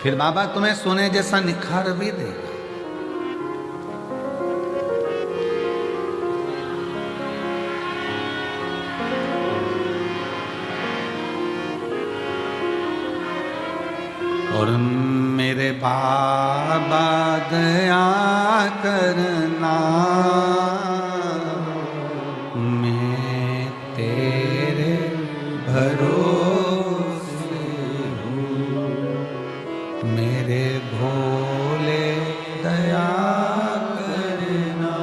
फिर बाबा तुम्हें सोने जैसा निखार भी देगा। और मेरे बाबा दया करना, मैं तेरे भरोसे हूँ। मेरे भोले दया करना,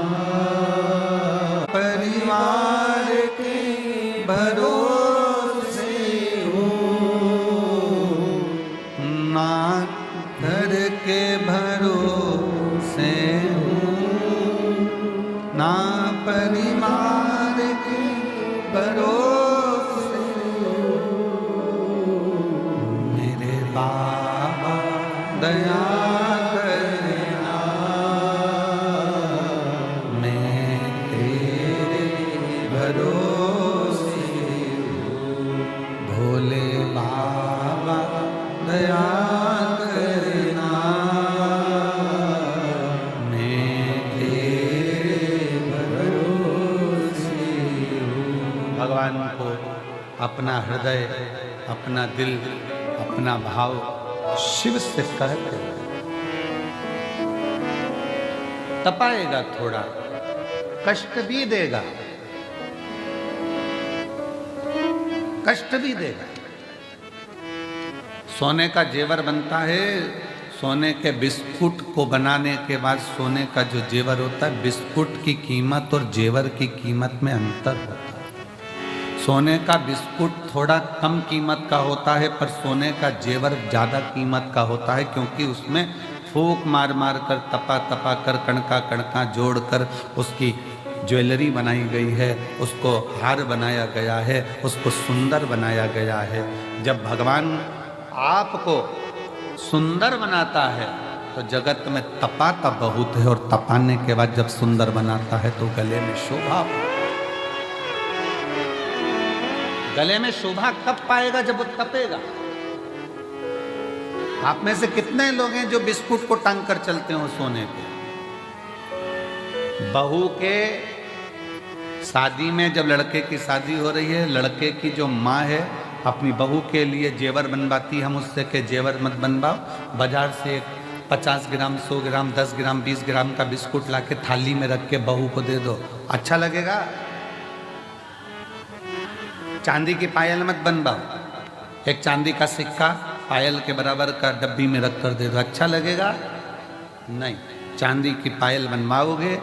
परिवार के भरोसे ना घर के भरोसे हूँ, ना परिवार के भरोसे हूँ। मेरे बाबा दया करना, मैं तेरे भरोसे हूँ। भोले बाबा दया करना, मैं तेरे भरोसे हूँ। भगवान को अपना हृदय, अपना दिल, अपना भाव शिव से कहते हैं। तपाएगा थोड़ा, कष्ट भी देगा, कष्ट भी देगा। सोने का जेवर बनता है, सोने के बिस्कुट को बनाने के बाद सोने का जो जेवर होता है, बिस्कुट की कीमत और जेवर की कीमत में अंतर होता है। सोने का बिस्कुट थोड़ा कम कीमत का होता है, पर सोने का जेवर ज़्यादा कीमत का होता है, क्योंकि उसमें फूंक मार मार कर, तपा तपा कर, कणका कणका जोड़ कर उसकी ज्वेलरी बनाई गई है, उसको हार बनाया गया है, उसको सुंदर बनाया गया है। जब भगवान आपको सुंदर बनाता है तो जगत में तपाता बहुत है, और तपाने के बाद जब सुंदर बनाता है तो गले में शोभा। गले में शोभा कब पाएगा? जब वो तपेगा। आप में से कितने लोग हैं जो बिस्कुट को टांग कर चलते हो सोने पे? बहू के शादी में जब लड़के की शादी हो रही है, लड़के की जो माँ है अपनी बहू के लिए जेवर बनवाती, हम उससे के जेवर मत बनवाओ, बाजार से 50 ग्राम, 100 ग्राम, 10 ग्राम, 20 ग्राम का बिस्कुट लाके थाली में रख के बहू को दे दो, अच्छा लगेगा? चांदी की पायल मत बनवाओ, एक चांदी का सिक्का पायल के बराबर का डब्बी में रख कर दे दो, अच्छा लगेगा? नहीं। चांदी की पायल बनवाओगे,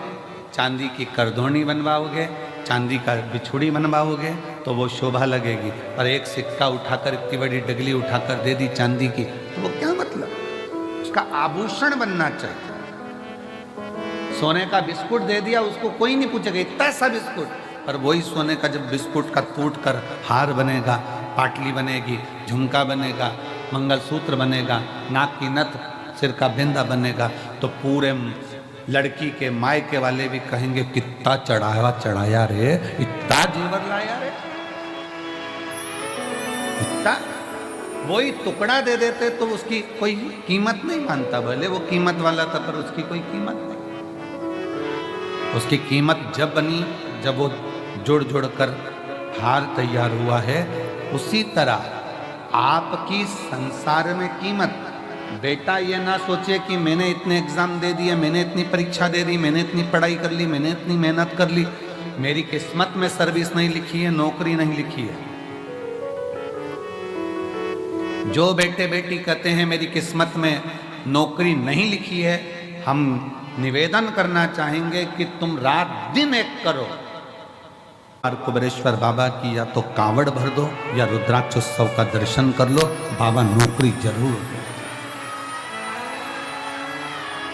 चांदी की करधोनी बनवाओगे, चांदी का बिछुड़ी बनवाओगे तो वो शोभा लगेगी। पर एक सिक्का उठाकर, इतनी बड़ी डगली उठाकर दे दी चांदी की, तो वो क्या मतलब? उसका आभूषण बनना चाहिए। सोने का बिस्कुट दे दिया, उसको कोई नहीं पूछेगा इतना सा बिस्कुट, पर वही सोने का जब बिस्कुट का टूट कर हार बनेगा, पाटली बनेगी, झुमका बनेगा, मंगलसूत्र बनेगा, नाक की नथ, सिर का बिंदा बनेगा, तो पूरे लड़की के मायके वाले भी कहेंगे कितना चढ़ाया रे, इतना जेवर लाया रे, इतना। वही टुकड़ा दे देते तो उसकी कोई कीमत नहीं मानता, भले वो कीमत वाला था पर उसकी कोई कीमत नहीं। उसकी कीमत जब बनी, जब वो जोड़ जोड़ कर हार तैयार हुआ है। उसी तरह आपकी संसार में कीमत, बेटा ये ना सोचे कि मैंने इतने एग्जाम दे दिए, मैंने इतनी परीक्षा दे दी, मैंने इतनी पढ़ाई कर ली, मैंने इतनी मेहनत कर ली, मेरी किस्मत में सर्विस नहीं लिखी है, नौकरी नहीं लिखी है। जो बेटे बेटी कहते हैं मेरी किस्मत में नौकरी नहीं लिखी है, हम निवेदन करना चाहेंगे कि तुम रात दिन एक करो, कुबेरेश्वर बाबा की या तो कांवड़ भर दो या रुद्राक्षोत्सव का दर्शन कर लो, बाबा नौकरी जरूर दे।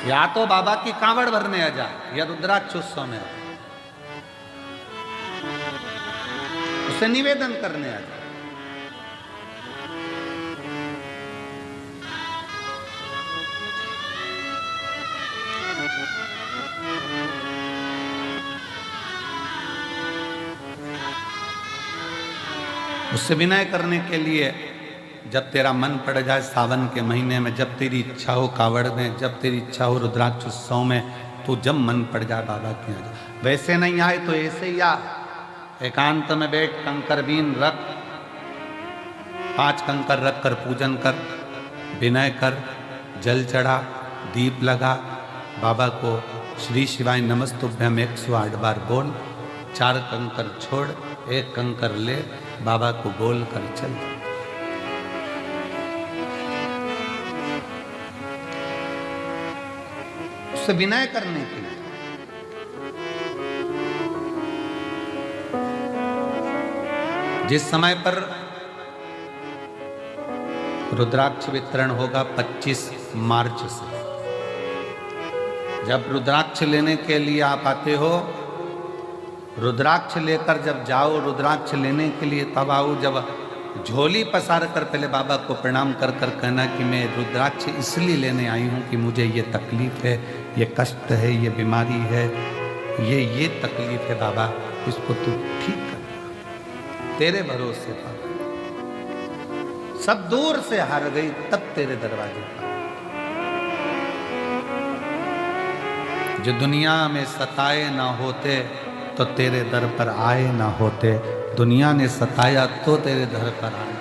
या तो बाबा की कांवड़ भरने आ जा या रुद्राक्षोत्सव में उसे निवेदन करने आ जा। उससे विनय करने के लिए जब तेरा मन पड़ जाए सावन के महीने में, जब तेरी इच्छा हो कावड़ में, जब तेरी इच्छा हो रुद्राक्ष उत्सव में, तो जब मन पड़ जाए बाबा के यहाँ जा। वैसे नहीं आए तो ऐसे ही आ, एकांत में बैठ, कंकर बीन रख, 5 कंकर रख कर पूजन कर, विनय कर, जल चढ़ा, दीप लगा, बाबा को श्री शिवाय नमस्तुभ्यम 108 बार बोल, 4 कंकर छोड़, 1 कंकर ले, बाबा को बोल कर चल। उससे विनय करने के लिए जिस समय पर रुद्राक्ष वितरण होगा 25 मार्च से, जब रुद्राक्ष लेने के लिए आप आते हो, रुद्राक्ष लेकर जब जाओ, रुद्राक्ष लेने के लिए तब आओ, जब झोली पसार कर पहले बाबा को प्रणाम कर कर कहना कि मैं रुद्राक्ष इसलिए लेने आई हूँ कि मुझे ये तकलीफ है, ये कष्ट है, ये बीमारी है, ये तकलीफ है बाबा, इसको तू ठीक कर, तेरे भरोसे पर सब दूर से हार गई, तब तेरे दरवाजे पर। जो दुनिया में सताए ना होते तो तेरे दर पर आए ना होते, दुनिया ने सताया तो तेरे दर पर आए।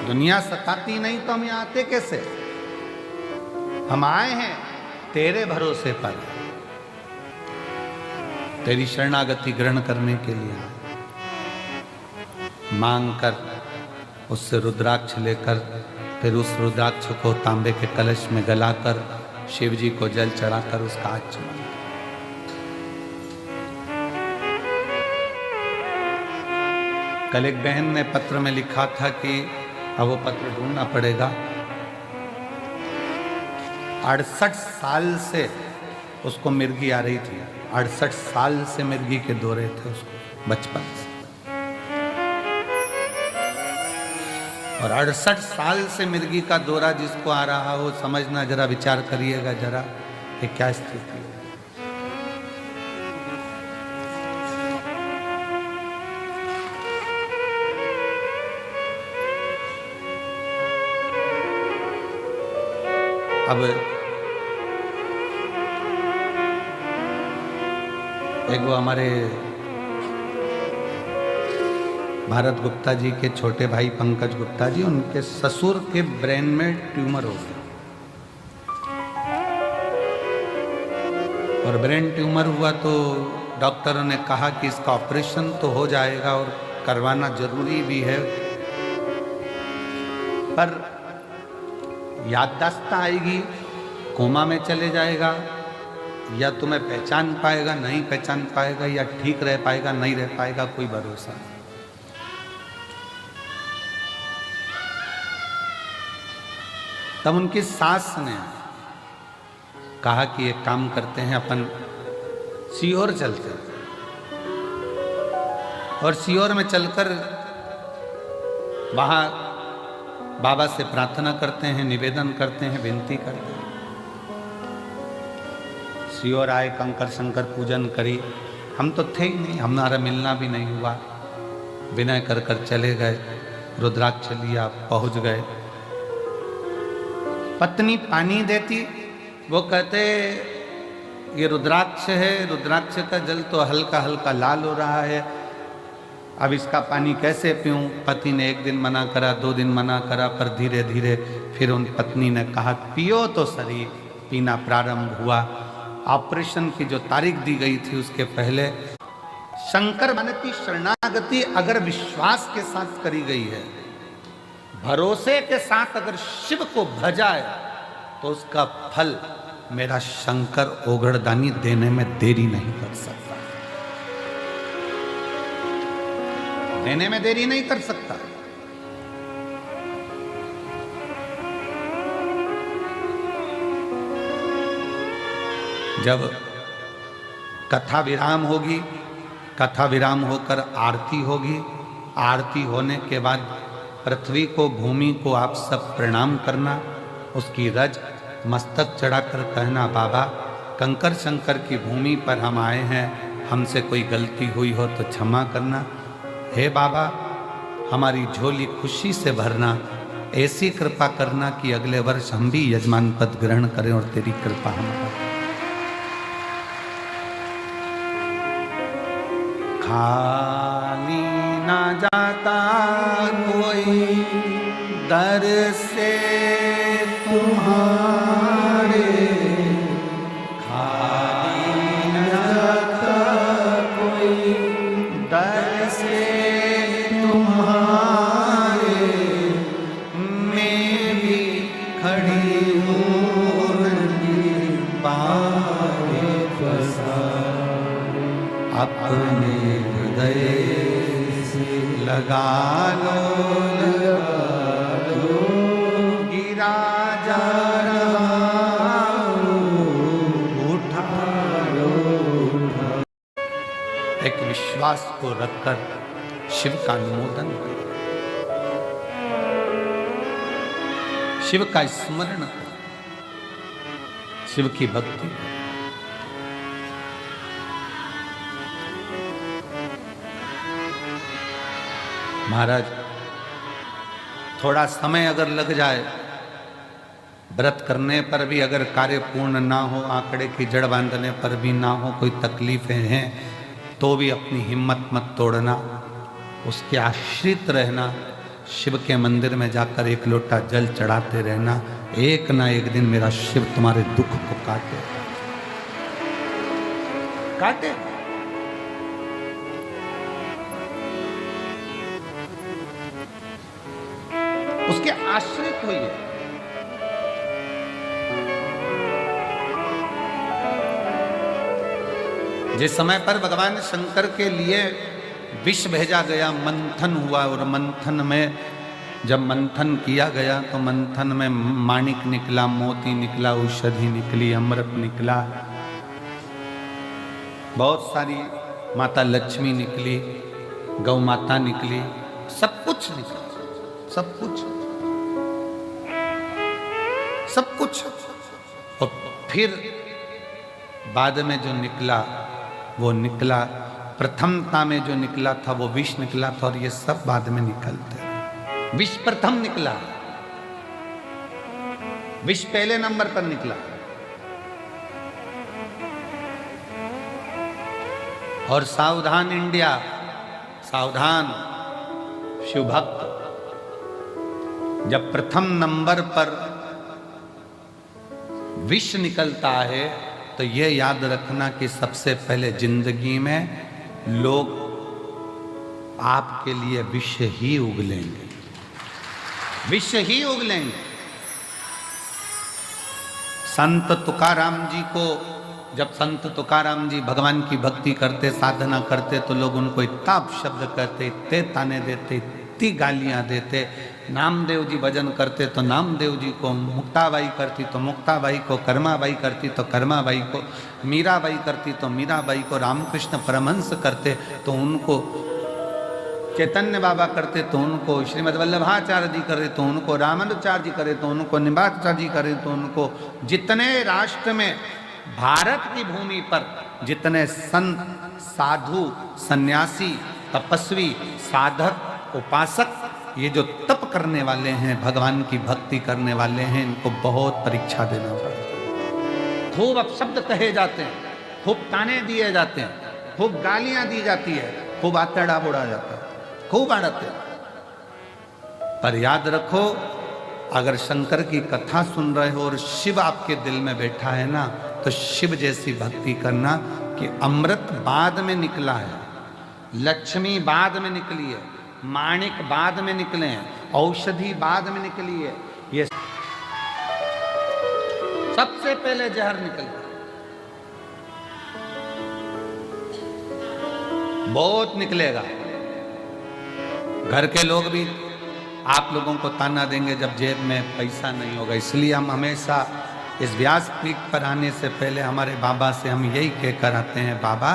दुनिया सताती नहीं तो हम यहाँ आते कैसे? हम आए हैं तेरे भरोसे पर, तेरी शरणागति ग्रहण करने के लिए, मांग कर उससे रुद्राक्ष लेकर, फिर उस रुद्राक्ष को तांबे के कलश में गलाकर शिव जी को जल चढ़ाकर उसका आचमन। कल एक बहन ने पत्र में लिखा था कि अब वो पत्र ढूंढना पड़ेगा, 68 साल से उसको मिर्गी आ रही थी, 68 साल से मिर्गी के दौरे थे उसको बचपन से, और 68 साल से मिर्गी का दौरा जिसको आ रहा हो, समझना, जरा विचार करिएगा जरा कि क्या स्थिति है। अब एक वो हमारे भारत गुप्ता जी के छोटे भाई पंकज गुप्ता जी, उनके ससुर के ब्रेन में ट्यूमर हो गया, और ब्रेन ट्यूमर हुआ तो डॉक्टरों ने कहा कि इसका ऑपरेशन तो हो जाएगा और करवाना जरूरी भी है, पर याददाश्त आएगी, कोमा में चले जाएगा, या तुम्हें पहचान पाएगा, नहीं पहचान पाएगा, या ठीक रह पाएगा, नहीं रह पाएगा, कोई भरोसा नहीं। तब उनकी सास ने कहा कि एक काम करते हैं, अपन सीहोर चलते हैं, और सीहोर में चलकर वहां बाबा से प्रार्थना करते हैं, निवेदन करते हैं, विनती करते हैं। सीहोर आए, कंकर शंकर पूजन करी, हम तो थे ही नहीं, हमारा मिलना भी नहीं हुआ, विनय कर कर चले गए, रुद्राक्ष लिया, पहुंच गए। पत्नी पानी देती, वो कहते ये रुद्राक्ष है, रुद्राक्ष का जल तो हल्का हल्का लाल हो रहा है, अब इसका पानी कैसे पीऊं? पति ने 1 दिन मना करा, 2 दिन मना करा, पर धीरे धीरे फिर उन पत्नी ने कहा पियो तो सही, पीना प्रारंभ हुआ। ऑपरेशन की जो तारीख दी गई थी उसके पहले शंकर मन की शरणागति अगर विश्वास के साथ करी गई है, भरोसे के साथ अगर शिव को भजाए, तो उसका फल मेरा शंकर ओगड़दानी देने में देरी नहीं कर सकता, देने में देरी नहीं कर सकता। जब कथा विराम होगी, कथा विराम होकर आरती होगी, आरती होने के बाद पृथ्वी को, भूमि को आप सब प्रणाम करना, उसकी रज मस्तक चढ़ाकर कहना बाबा कंकर शंकर की भूमि पर हम आए हैं, हमसे कोई गलती हुई हो तो क्षमा करना, हे बाबा हमारी झोली खुशी से भरना, ऐसी कृपा करना कि अगले वर्ष हम भी यजमान पद ग्रहण करें और तेरी कृपा हमारा। खाली ना जाता कोई दर से तुम्हारे, खाली ना जाता कोई दर से तुम्हारे, मैं भी खड़ी हूँ बाहे पसारे, अपने हृदय से लगा लो गिरा जा रहा उठा लो। एक विश्वास को रखकर शिव का अनुमोदन करें, शिव का स्मरण करें, शिव की भक्ति करें। महाराज थोड़ा समय अगर लग जाए, व्रत करने पर भी अगर कार्य पूर्ण ना हो, आंकड़े की जड़ बांधने पर भी ना हो, कोई तकलीफें हैं तो भी अपनी हिम्मत मत तोड़ना, उसके आश्रित रहना, शिव के मंदिर में जाकर एक लोटा जल चढ़ाते रहना। एक ना एक दिन मेरा शिव तुम्हारे दुख को काटे काटे। उसके आश्रित होइए। जिस समय पर भगवान शंकर के लिए विष भेजा गया, मंथन हुआ, और मंथन में जब मंथन किया गया तो मंथन में माणिक निकला, मोती निकला, औषधि निकली, अमृत निकला, बहुत सारी माता लक्ष्मी निकली, गौ माता निकली, सब कुछ निकला, सब कुछ सब कुछ। और फिर बाद में जो निकला वो निकला, प्रथमता में जो निकला था वो विष निकला था, और ये सब बाद में निकलते। विष प्रथम निकला, विष पहले नंबर पर निकला। और सावधान इंडिया, सावधान शिव भक्त, जब प्रथम नंबर पर विष निकलता है तो यह याद रखना कि सबसे पहले जिंदगी में लोग आपके लिए विष ही उगलेंगे, विष ही उगलेंगे। संत तुकाराम जी को, जब संत तुकाराम जी भगवान की भक्ति करते, साधना करते, तो लोग उनको इतना शब्द कहते, इतने ताने देते, इतनी गालियां देते। नामदेव जी भजन करते तो नामदेव जी को, मुक्ताबाई करती तो मुक्ताबाई को, कर्माबाई करती तो कर्माबाई को, मीराबाई करती तो मीराबाई को, रामकृष्ण परमहंस करते तो उनको, चैतन्य बाबा करते तो उनको, श्रीमद् वल्लभाचार्य जी करे तो उनको, रामानुजाचार्य जी करे तो उनको, निम्बाचार्य जी करे तो उनको। जितने राष्ट्र में, भारत की भूमि पर जितने संत, साधु, सन्यासी, तपस्वी, साधक, उपासक, ये जो तप करने वाले हैं, भगवान की भक्ति करने वाले हैं, इनको बहुत परीक्षा देना पड़ता है। खूब अपशब्द कहे जाते हैं, खूब ताने दिए जाते हैं, खूब गालियां दी जाती है, खूब आतड़ा बोड़ा जाता है, खूब आड़ते। पर याद रखो, अगर शंकर की कथा सुन रहे हो और शिव आपके दिल में बैठा है ना, तो शिव जैसी भक्ति करना कि अमृत बाद में निकला है, लक्ष्मी बाद में निकली है, माणिक बाद में निकले हैं, औषधि बाद में निकली है, ये सबसे पहले जहर निकल गया। बहुत निकलेगा। घर के लोग भी आप लोगों को ताना देंगे जब जेब में पैसा नहीं होगा। इसलिए हम हमेशा इस व्यासपीठ पर आने से पहले हमारे बाबा से हम यही कहकर आते हैं, बाबा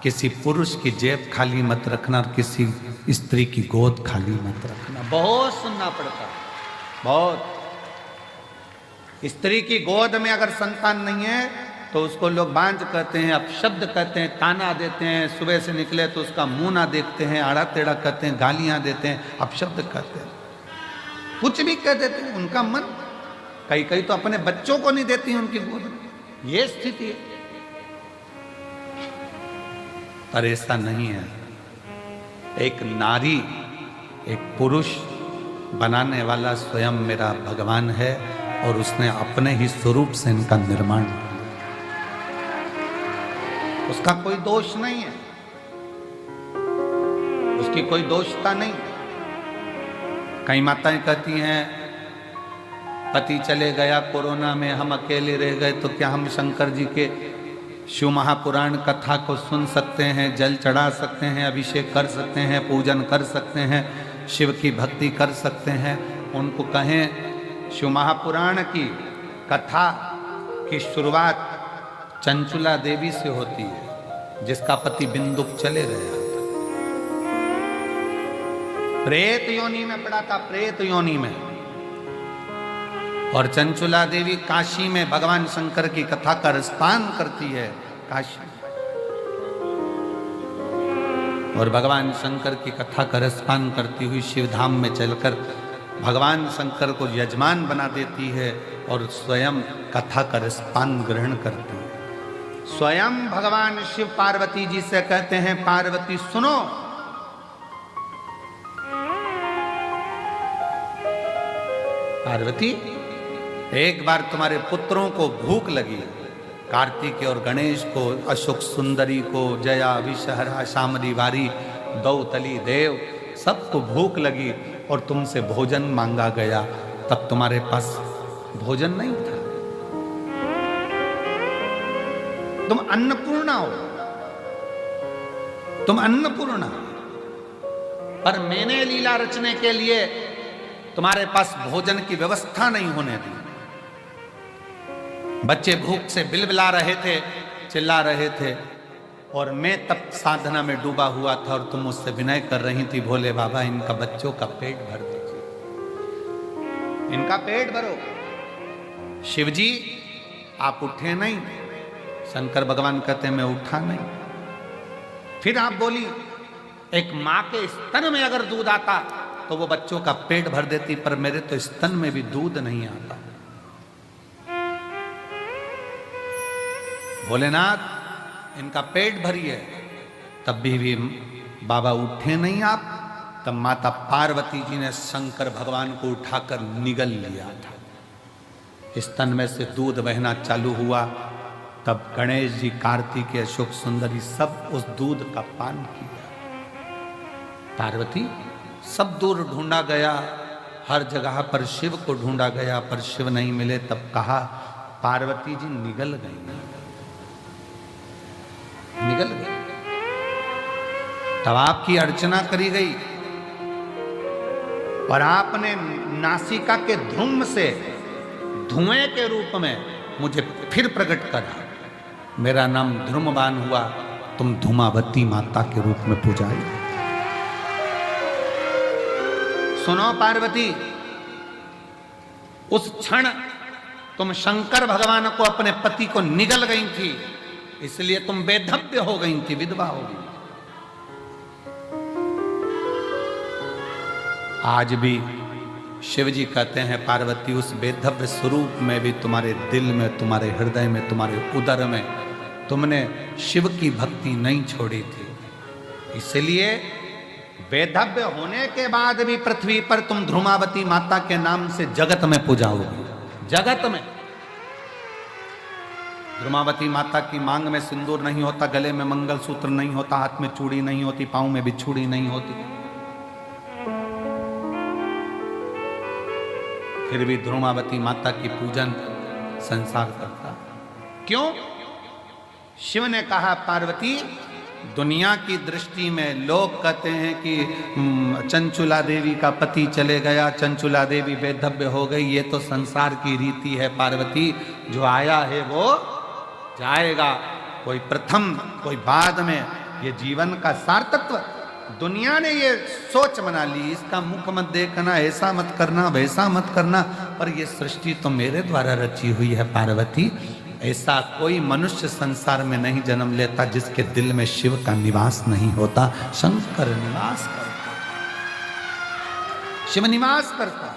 किसी पुरुष की जेब खाली मत रखना और किसी स्त्री की गोद खाली मत रखना। बहुत सुनना पड़ता है, बहुत। स्त्री की गोद में अगर संतान नहीं है तो उसको लोग बांझ कहते हैं, अपशब्द कहते हैं, ताना देते हैं, सुबह से निकले तो उसका मुंह ना देखते हैं, आड़ा टेढ़ा कहते हैं, गालियां देते हैं, अपशब्द कहते हैं, कुछ भी कह देते हैं। उनका मन, कई कई तो अपने बच्चों को नहीं देती हैं उनकी गोद में, ये स्थिति है। पर ऐसा नहीं है। एक नारी, एक पुरुष बनाने वाला स्वयं मेरा भगवान है और उसने अपने ही स्वरूप से इनका निर्माण किया। उसका कोई दोष नहीं है, उसकी कोई दोषता नहीं। कई माताएं कहती हैं पति चले गया कोरोना में, हम अकेले रह गए, तो क्या हम शंकर जी के शिव महापुराण कथा को सुन सकते हैं, जल चढ़ा सकते हैं, अभिषेक कर सकते हैं, पूजन कर सकते हैं, शिव की भक्ति कर सकते हैं? उनको कहें शिव महापुराण की कथा की शुरुआत चंचुला देवी से होती है, जिसका पति बिंदुक चले गया था, प्रेत योनि में पड़ा था, प्रेत योनि में। और चंचुला देवी काशी में भगवान शंकर की कथा का रसपान करती है, काशी। और भगवान शंकर की कथा का रसपान करती हुई शिवधाम में चलकर भगवान शंकर को यजमान बना देती है और स्वयं कथा का रसपान ग्रहण करती है। स्वयं भगवान शिव पार्वती जी से कहते हैं, पार्वती सुनो, पार्वती एक बार तुम्हारे पुत्रों को भूख लगी, कार्तिक और गणेश को, अशोक सुंदरी को, जया विषहरा शामरी वारी, दौतली देव, सबको भूख लगी और तुमसे भोजन मांगा गया, तब तुम्हारे पास भोजन नहीं था। तुम अन्नपूर्णा हो, तुम अन्नपूर्णा, पर मैंने लीला रचने के लिए तुम्हारे पास भोजन की व्यवस्था नहीं होने दी। बच्चे भूख से बिलबिला रहे थे, चिल्ला रहे थे, और मैं तब साधना में डूबा हुआ था और तुम मुझसे विनय कर रही थी, भोले बाबा इनका बच्चों का पेट भर दीजिए, इनका पेट भरो। शिवजी आप उठे नहीं, शंकर भगवान कहते मैं उठा नहीं। फिर आप बोली एक मां के स्तन में अगर दूध आता तो वो बच्चों का पेट भर देती, पर मेरे तो स्तन में भी दूध नहीं आता। भोलेनाथ इनका पेट भरिए, तब भी बाबा उठे नहीं आप। तब माता पार्वती जी ने शंकर भगवान को उठाकर निगल लिया था, स्तन में से दूध बहना चालू हुआ। तब गणेश जी, कार्तिक, अशोक सुंदरी सब उस दूध का पान किया। पार्वती सब दूर ढूंढा गया, हर जगह पर शिव को ढूंढा गया, पर शिव नहीं मिले। तब कहा पार्वती जी निगल गई, निगल गई। तब आपकी अर्चना करी गई और आपने नासिका के धूम से धुएं के रूप में मुझे फिर प्रकट करा। मेरा नाम ध्रुमबान हुआ, तुम धूमावती माता के रूप में पूजाई। सुनो पार्वती, उस क्षण तुम शंकर भगवान को, अपने पति को निगल गई थी, इसलिए तुम बेधव्य हो गई थी, विधवा हो गई। आज भी शिव जी कहते हैं पार्वती उस बेधव्य स्वरूप में भी तुम्हारे दिल में, तुम्हारे हृदय में, तुम्हारे उदर में तुमने शिव की भक्ति नहीं छोड़ी थी। इसलिए वेधव्य होने के बाद भी पृथ्वी पर तुम ध्रुमावती माता के नाम से जगत में पूजाओगी। जगत में ध्रुमावती माता की मांग में सिंदूर नहीं होता, गले में मंगलसूत्र नहीं होता, हाथ में चूड़ी नहीं होती, पांव में बिछुड़ी नहीं होती, फिर भी ध्रुमावती माता की पूजन संसार करता। क्यों? शिव ने कहा पार्वती, दुनिया की दृष्टि में लोग कहते हैं कि चंचुला देवी का पति चले गया, चंचुला देवी बेधव्य हो गई, ये तो संसार की रीति है पार्वती, जो आया है वो जाएगा, कोई प्रथम कोई बाद में, ये जीवन का सार्थत्व। दुनिया ने ये सोच बना ली, इसका मुख मत देखना, ऐसा मत करना, वैसा मत करना, पर ये सृष्टि तो मेरे द्वारा रची हुई है पार्वती, ऐसा कोई मनुष्य संसार में नहीं जन्म लेता जिसके दिल में शिव का निवास नहीं होता। शंकर निवास करता, शिव निवास करता।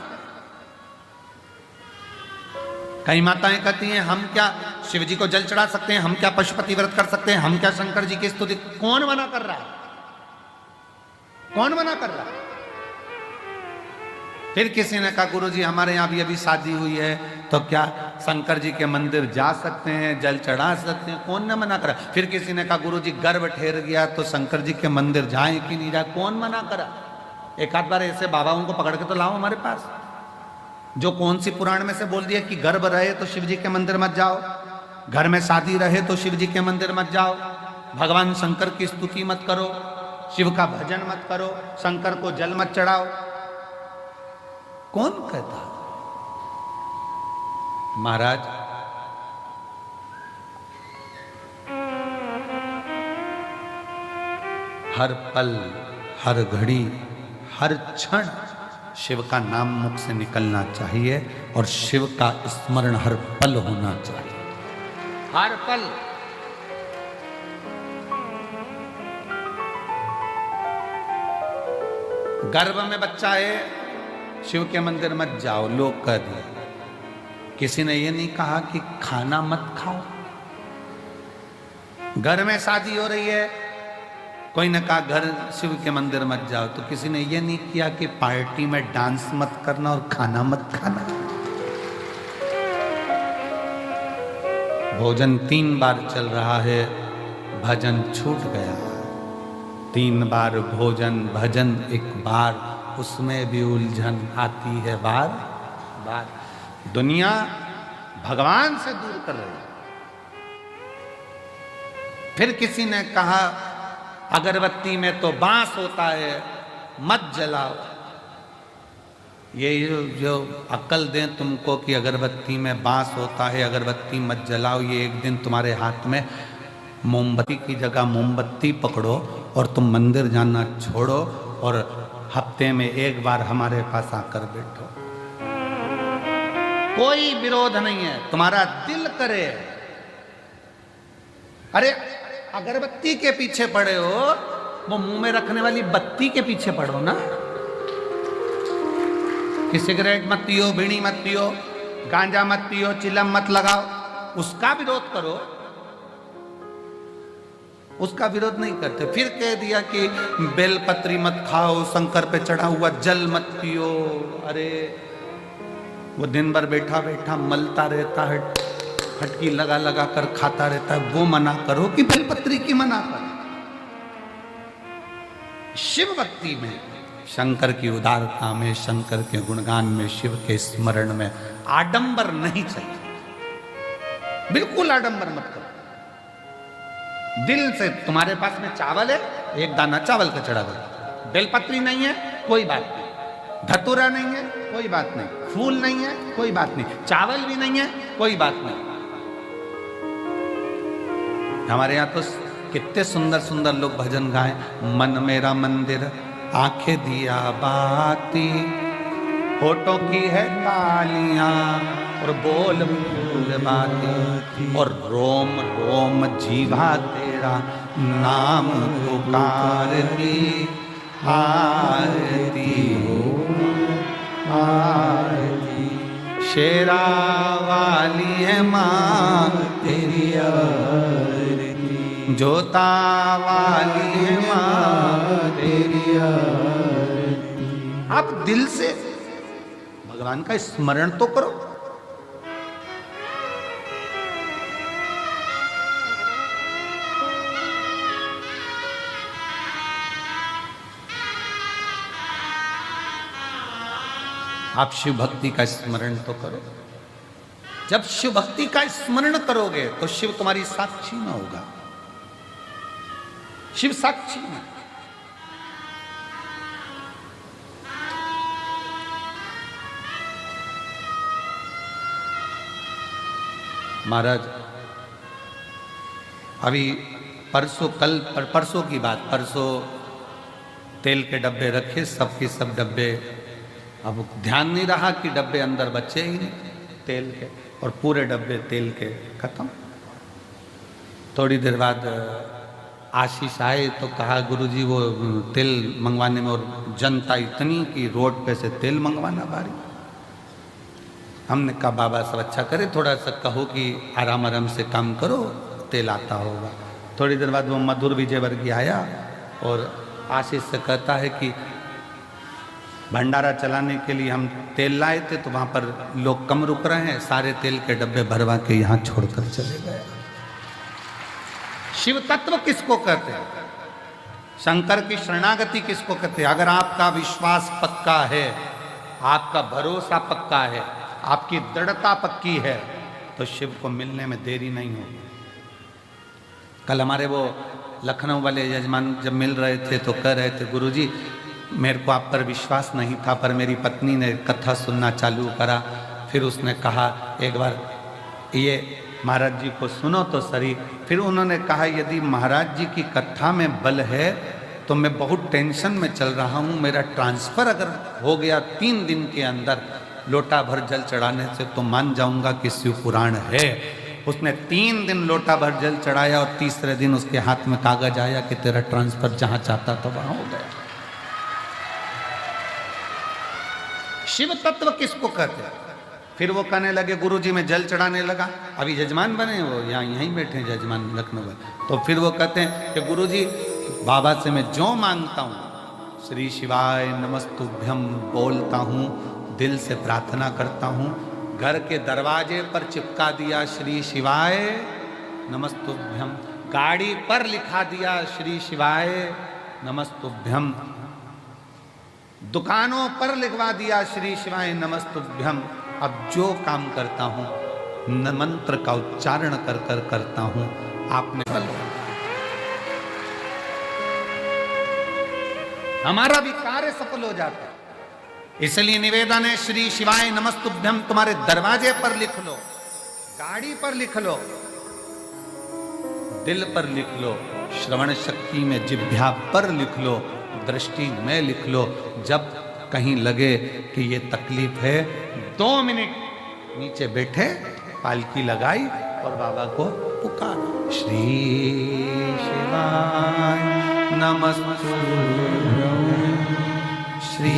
कई माताएं कहती हैं हम क्या शिव जी को जल चढ़ा सकते हैं, हम क्या पशुपति व्रत कर सकते हैं, हम क्या शंकर जी की स्तुति। कौन मना कर रहा है? कौन मना कर रहा है? फिर किसी ने कहा गुरुजी हमारे यहाँ भी अभी शादी हुई है तो क्या शंकर जी के मंदिर जा सकते हैं, जल चढ़ा सकते हैं? कौन ने मना करा? फिर किसी ने कहा गुरुजी गर्भ ठहर गया तो शंकर जी के मंदिर जाए कि नहीं जाए? कौन मना करा? एक आध बार ऐसे बाबाओं को पकड़ के तो लाओ हमारे पास, जो कौन सी पुराण में से बोल दिया कि गर्भ रहे तो शिव जी के मंदिर मत जाओ, घर में शादी रहे तो शिव जी के मंदिर मत जाओ, भगवान शंकर की स्तुति मत करो, शिव का भजन मत करो, शंकर को जल मत चढ़ाओ। कौन कहता? महाराज हर पल, हर घड़ी, हर क्षण शिव का नाम मुख से निकलना चाहिए और शिव का स्मरण हर पल होना चाहिए। हर पल। गर्भ में बच्चा है, शिव के मंदिर मत जाओ, लोग कह दिए। किसी ने ये नहीं कहा कि खाना मत खाओ। घर में शादी हो रही है, कोई ने कहा घर शिव के मंदिर मत जाओ, तो किसी ने ये नहीं किया कि पार्टी में डांस मत करना और खाना मत खाना। भोजन 3 बार चल रहा है, भजन छूट गया। 3 बार भोजन, भजन 1 बार, उसमें भी उलझन आती है बार बार। दुनिया भगवान से दूर कर रही है। फिर किसी ने कहा अगरबत्ती में तो बांस होता है, मत जलाओ। ये जो अक्ल दें तुमको कि अगरबत्ती में बांस होता है, अगरबत्ती मत जलाओ, ये एक दिन तुम्हारे हाथ में मोमबत्ती की जगह मोमबत्ती पकड़ो और तुम मंदिर जाना छोड़ो और हफ्ते में 1 बार हमारे पास आकर बैठो। कोई विरोध नहीं है, तुम्हारा दिल करे। अरे अगरबत्ती के पीछे पड़े हो, वो मुंह में रखने वाली बत्ती के पीछे पड़ो ना। कि सिगरेट मत पियो, बीड़ी मत पियो, गांजा मत पियो, चिलम मत लगाओ, उसका विरोध करो। उसका विरोध नहीं करते। फिर कह दिया कि बेलपत्री मत खाओ, शंकर पे चढ़ा हुआ जल मत पियो। अरे वो दिन भर बैठा बैठा मलता रहता है, फटकी लगा लगा कर खाता रहता है, वो मना करो कि बेलपत्री की मना करो। शिव भक्ति में, शंकर की उदारता में, शंकर के गुणगान में, शिव के स्मरण में आडंबर नहीं चाहिए। बिल्कुल आडंबर मत करो। दिल से। तुम्हारे पास में चावल है, 1 दाना चावल का चढ़ा दो। बेलपत्री नहीं है, कोई बात नहीं। धतूरा नहीं है, कोई बात नहीं। फूल नहीं है, कोई बात नहीं। चावल भी नहीं है, कोई बात नहीं। हमारे यहाँ तो कितने सुंदर सुंदर लोग भजन गाएं। मन मेरा मंदिर, आंखें दिया बाती, होठों की है तालियां और बोल फूल बाती, और रोम रोम जीवा तेरा नाम पुकारती, आरती आरती। शेरा वाली है माँ तेरी आरती, जोता वाली है माँ तेरी आरती। आप दिल से भगवान का स्मरण तो करो। आप शिव भक्ति का स्मरण तो करो। जब शिव भक्ति का स्मरण करोगे तो शिव तुम्हारी साक्षी में होगा। शिव साक्षी में। महाराज अभी परसों की बात, परसों तेल के डब्बे रखे, सबके सब डब्बे, अब ध्यान नहीं रहा कि डब्बे अंदर बचे ही नहीं तेल के। और पूरे डब्बे तेल के खत्म। थोड़ी देर बाद आशीष आए तो कहा गुरुजी वो तेल मंगवाने में और जनता इतनी कि रोड पे से तेल मंगवाना भारी। हमने कहा बाबा सब अच्छा करे, थोड़ा सा कहो कि आराम आराम से काम करो, तेल आता होगा। थोड़ी देर बाद वो मधुर विजयवर्गीय आया और आशीष से कहता है कि भंडारा चलाने के लिए हम तेल लाए थे तो वहां पर लोग कम रुक रहे हैं, सारे तेल के डब्बे भरवा के यहाँ छोड़कर चले गए। शिव तत्व किसको कहते हैं? शंकर की शरणागति किसको कहते हैं? अगर आपका विश्वास पक्का है, आपका भरोसा पक्का है, आपकी दृढ़ता पक्की है, तो शिव को मिलने में देरी नहीं होगी। कल हमारे वो लखनऊ वाले यजमान जब मिल रहे थे तो कह रहे थे गुरुजी मेरे को आप पर विश्वास नहीं था, पर मेरी पत्नी ने कथा सुनना चालू करा, फिर उसने कहा एक बार ये महाराज जी को सुनो तो सही। फिर उन्होंने कहा यदि महाराज जी की कथा में बल है तो मैं बहुत टेंशन में चल रहा हूँ, मेरा ट्रांसफ़र अगर हो गया 3 दिन के अंदर लोटा भर जल चढ़ाने से तो मान जाऊंगा कि शिव पुराण है। उसने 3 दिन लोटा भर जल चढ़ाया और तीसरे दिन उसके हाथ में कागज आया कि तेरा ट्रांसफ़र जहाँ चाहता था वहाँ हो गया। शिव तत्व किसको कहते हैं? फिर वो कहने लगे गुरुजी मैं जल चढ़ाने लगा, अभी जजमान बने वो यहाँ यहीं बैठे हैं जजमान लखनऊ में। तो फिर वो कहते हैं कि गुरुजी बाबा से मैं जो मांगता हूँ श्री शिवाय नमस्तुभ्यम बोलता हूँ, दिल से प्रार्थना करता हूँ। घर के दरवाजे पर चिपका दिया श्री शिवाय नमस्तुभ्यम, गाड़ी पर लिखा दिया श्री शिवाय नमस्तुभ्यम, दुकानों पर लिखवा दिया श्री शिवाय नमस्तुभ्यम। अब जो काम करता हूं न मंत्र का उच्चारण कर कर करता हूं, आपने हमारा भी कार्य सफल हो जाता है। इसलिए निवेदन है श्री शिवाय नमस्तुभ्यम तुम्हारे दरवाजे पर लिख लो, गाड़ी पर लिख लो, दिल पर लिख लो, श्रवण शक्ति में जिह्वा पर लिख लो, दृष्टि में लिख लो। जब कहीं लगे कि ये तकलीफ है 2 मिनट नीचे बैठे, पालकी लगाई और बाबा को पुकारा श्री शिवाय नमस्तुभ्यम, श्री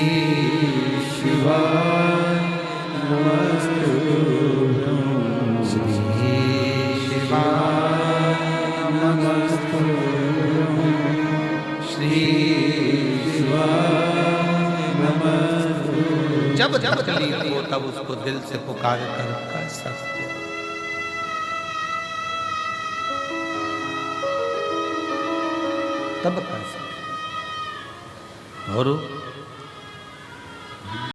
शिवाय नमस्तुभ्यम, श्री शिवाय नमस्तुभ्यम, श्री जब जब तकलीफ हो तब उसको दिल से पुकार कर सकते। तब कर सकते। और